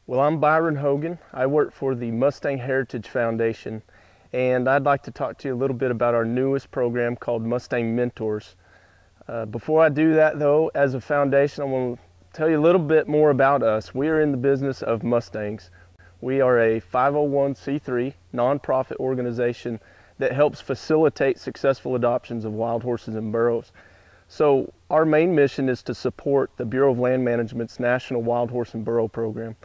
Well, I'm Byron Hogan. I work for the Mustang Heritage Foundation, and I'd like to talk to you a little bit about our newest program called Mustang Mentors. Before I do that though, as a foundation, I want to tell you a little bit more about us. We are in the business of Mustangs. We are a 501c3 nonprofit organization that helps facilitate successful adoptions of wild horses and burros. So our main mission is to support the Bureau of Land Management's National Wild Horse and Burro Program.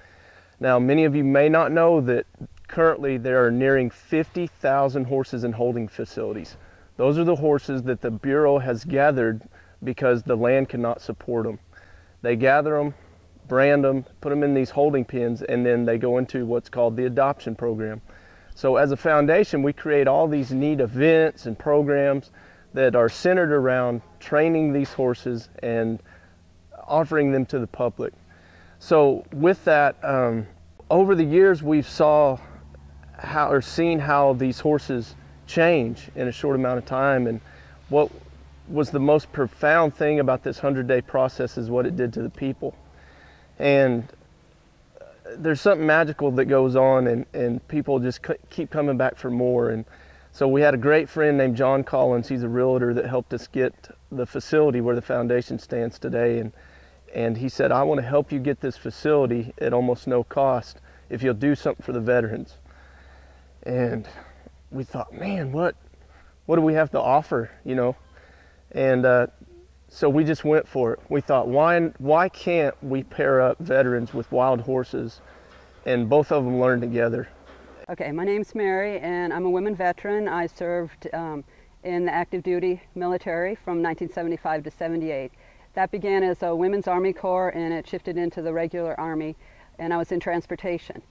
Now, many of you may not know that currently there are nearing 50,000 horses in holding facilities. Those are the horses that the Bureau has gathered because the land cannot support them. They gather them, brand them, put them in these holding pens, and then they go into what's called the adoption program. So as a foundation, we create all these neat events and programs that are centered around training these horses and offering them to the public. So with that, over the years we've seen how these horses change in a short amount of time, and what was the most profound thing about this 100-day process is what it did to the people. And there's something magical that goes on, and people just keep coming back for more. And so we had a great friend named John Collins. He's a realtor that helped us get the facility where the foundation stands today, and he said, I want to help you get this facility at almost no cost if you'll do something for the veterans. And we thought, man, what do we have to offer, you know? And so we just went for it. We thought, why can't we pair up veterans with wild horses and both of them learn together? Okay, my name's Mary, and I'm a women veteran. I served in the active duty military from 1975 to 78. That began as a women's Army Corps, and it shifted into the regular Army, and I was in transportation.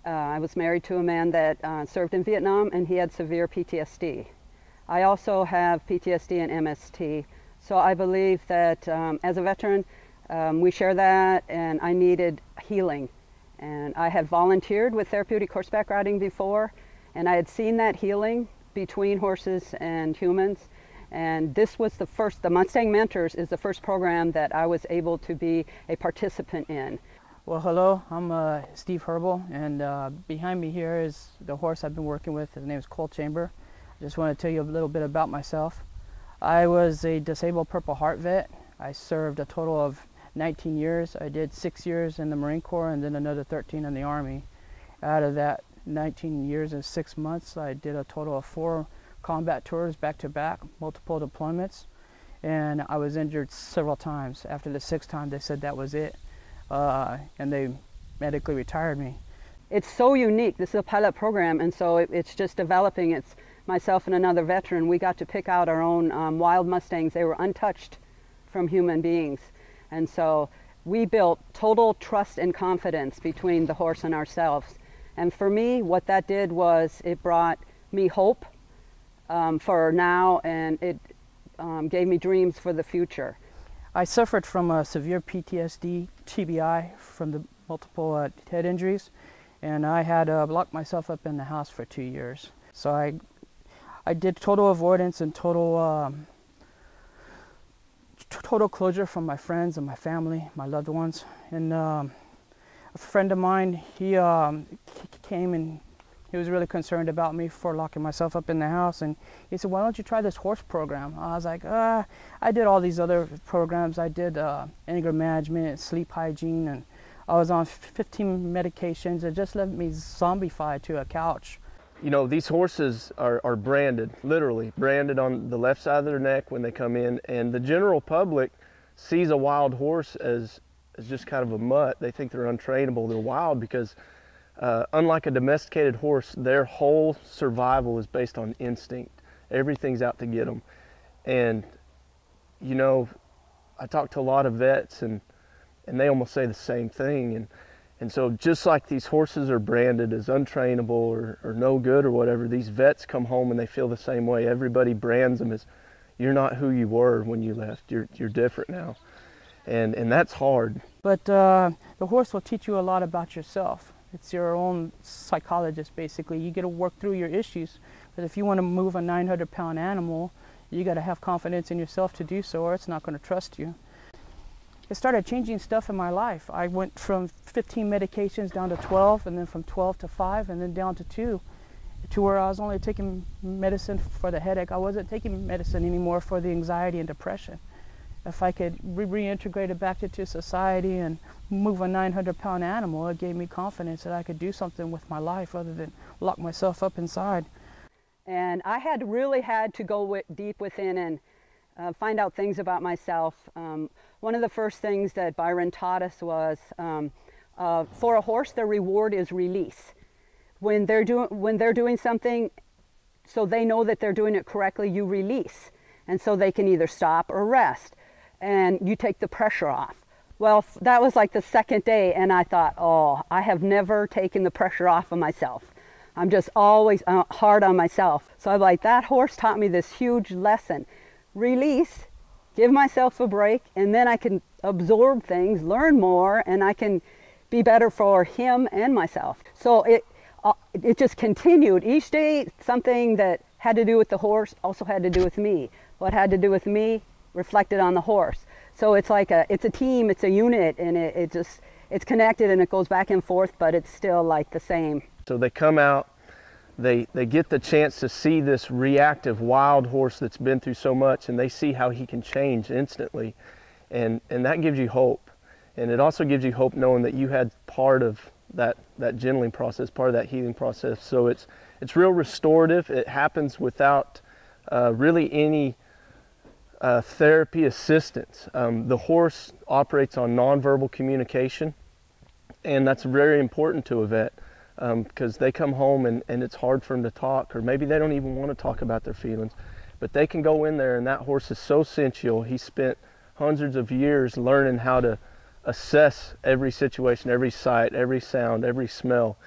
I was married to a man that served in Vietnam, and he had severe PTSD. I also have PTSD and MST, so I believe that as a veteran, we share that, and I needed healing. And I had volunteered with therapeutic horseback riding before, and I had seen that healing between horses and humans. And this was the Mustang Mentors is the first program that I was able to be a participant in. Well, hello, I'm Steve Herbal, and behind me here is the horse I've been working with. His name is Colt Chamber. I just want to tell you a little bit about myself. I was a disabled Purple Heart vet. I served a total of 19 years. I did 6 years in the Marine Corps and then another 13 in the Army. Out of that 19 years and 6 months, I did a total of 4 combat tours back-to-back, multiple deployments, and I was injured several times. After the 6th time, they said that was it, and they medically retired me. It's so unique. This is a pilot program, and so it's just developing. It's myself and another veteran. We got to pick out our own wild Mustangs. They were untouched from human beings, and so we built total trust and confidence between the horse and ourselves. And for me, what that did was it brought me hope for now, and it gave me dreams for the future. I suffered from a severe PTSD, TBI, from the multiple head injuries, and I had locked myself up in the house for 2 years. So I did total avoidance and total closure from my friends and my family, my loved ones. And a friend of mine, he came and he was really concerned about me for locking myself up in the house, and he said, why don't you try this horse program? I was like, I did all these other programs. I did anger management, sleep hygiene, and I was on 15 medications. It just left me zombified to a couch. You know, these horses are branded, literally branded on the left side of their neck when they come in, and the general public sees a wild horse as just kind of a mutt. They think they're untrainable, they're wild, because unlike a domesticated horse, their whole survival is based on instinct. Everything's out to get them. And, you know, I talk to a lot of vets, and they almost say the same thing. And so just like these horses are branded as untrainable or no good or whatever, these vets come home and they feel the same way. Everybody brands them as, you're not who you were when you left. You're different now. And that's hard. But the horse will teach you a lot about yourself. It's your own psychologist, basically. You got to work through your issues. But if you want to move a 900-pound animal, you got to have confidence in yourself to do so, or it's not going to trust you. it started changing stuff in my life. I went from 15 medications down to 12, and then from 12 to 5, and then down to 2, to where I was only taking medicine for the headache. I wasn't taking medicine anymore for the anxiety and depression. If I could reintegrate it back into society and move a 900-pound animal, it gave me confidence that I could do something with my life other than lock myself up inside. And I really had to go deep within and find out things about myself. One of the first things that Byron taught us was for a horse, their reward is release. When they're doing something, so they know that they're doing it correctly, you release. And so they can either stop or rest. And you take the pressure off. Well, that was like the second day, and I thought, oh, I have never taken the pressure off of myself. I'm just always hard on myself. So I'm like, that horse taught me this huge lesson. Release, give myself a break, and then I can absorb things, learn more, and I can be better for him and myself. So it just continued. Each day, something that had to do with the horse also had to do with me. What had to do with me reflected on the horse. So it's like it's a team, it's a unit, and it's connected and it goes back and forth, but it's still like the same. So they come out, they get the chance to see this reactive wild horse that's been through so much, and they see how he can change instantly, and that gives you hope. And it also gives you hope knowing that you had part of that gentling process, part of that healing process. So it's real restorative. It happens without really any therapy assistance. The horse operates on nonverbal communication, and that's very important to a vet because they come home and it's hard for them to talk, or maybe they don't even want to talk about their feelings, but they can go in there, and that horse is so sensual. He spent hundreds of years learning how to assess every situation, every sight, every sound, every smell.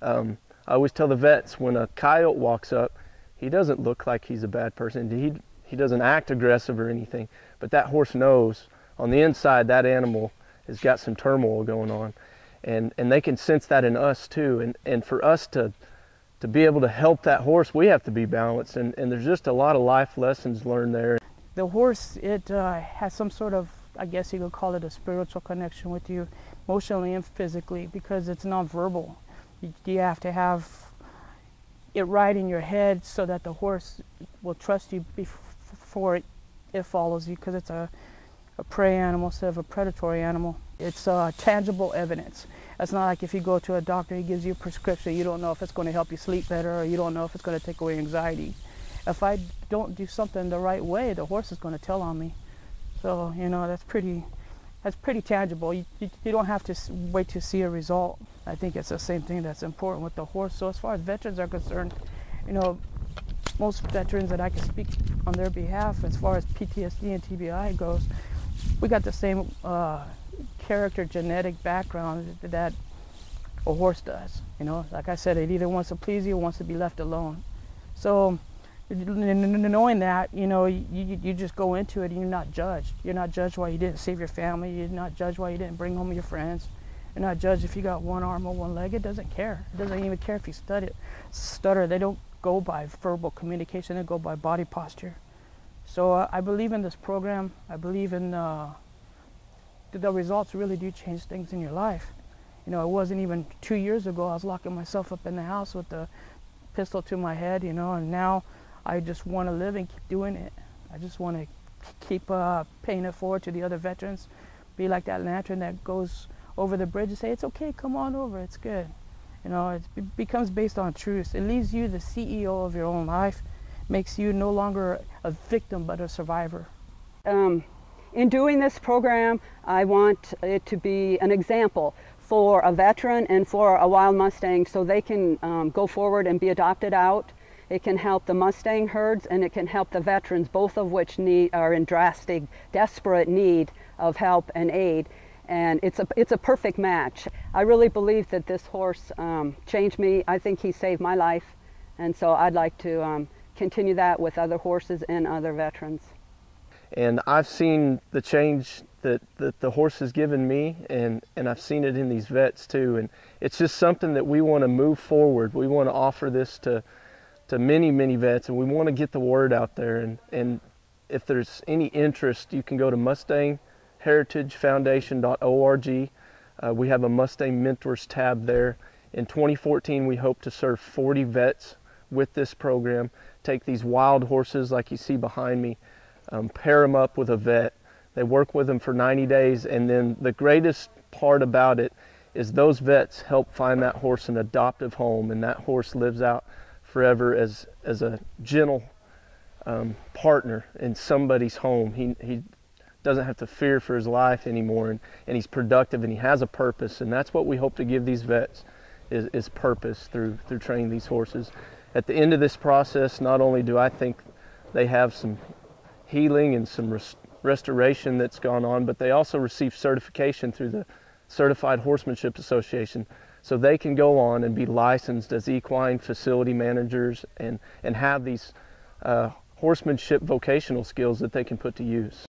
I always tell the vets, when a coyote walks up, he doesn't look like he's a bad person. He doesn't act aggressive or anything, but that horse knows on the inside that animal has got some turmoil going on, and they can sense that in us too. And for us to be able to help that horse, we have to be balanced, and there's just a lot of life lessons learned there. The horse, it has some sort of, I guess you could call it a spiritual connection with you, emotionally and physically, because it's nonverbal. You have to have it right in your head so that the horse will trust you before it follows you, because it's a prey animal instead of a predatory animal. It's tangible evidence. It's not like if you go to a doctor, he gives you a prescription, you don't know if it's going to help you sleep better, or you don't know if it's going to take away anxiety. If I don't do something the right way, the horse is going to tell on me. So, you know, that's pretty tangible. You don't have to wait to see a result. I think it's the same thing that's important with the horse. So as far as veterans are concerned, you know, most veterans that I can speak on their behalf, as far as PTSD and TBI goes, we got the same character genetic background that a horse does. You know, like I said, it either wants to please you or wants to be left alone. So knowing that, you know, you just go into it and you're not judged. You're not judged why you didn't save your family. You're not judged why you didn't bring home your friends. You're not judged if you got one arm or one leg. It doesn't care. It doesn't even care if you stutter. They don't go by verbal communication. They go by body posture. So I believe in this program. I believe in the results really do change things in your life. You know, it wasn't even 2 years ago I was locking myself up in the house with the pistol to my head, you know, and now I just want to live and keep doing it. I just want to keep paying it forward to the other veterans. Be like that lantern that goes over the bridge and say, it's okay, come on over, it's good. You know, it becomes based on truth. It leaves you the CEO of your own life, makes you no longer a victim but a survivor. In doing this program, I want it to be an example for a veteran and for a wild Mustang, so they can go forward and be adopted out. It can help the Mustang herds, and it can help the veterans, both of which are in drastic, desperate need of help and aid. And it's a perfect match. I really believe that this horse changed me. I think he saved my life, and so I'd like to continue that with other horses and other veterans. And I've seen the change that the horse has given me, and I've seen it in these vets too. And it's just something that we want to move forward. We want to offer this to many, many vets, and we want to get the word out there. And if there's any interest, you can go to mustangheritagefoundation.org mustangheritagefoundation.org. We have a Mustang Mentors tab there. In 2014, we hope to serve 40 vets with this program. Take these wild horses like you see behind me, pair them up with a vet. They work with them for 90 days, and then the greatest part about it is those vets help find that horse an adoptive home, and that horse lives out forever as a gentle partner in somebody's home. He doesn't have to fear for his life anymore, and he's productive, and he has a purpose, and that's what we hope to give these vets is purpose through training these horses. At the end of this process, not only do I think they have some healing and some restoration that's gone on, but they also receive certification through the Certified Horsemanship Association, so they can go on and be licensed as equine facility managers and have these horsemanship vocational skills that they can put to use.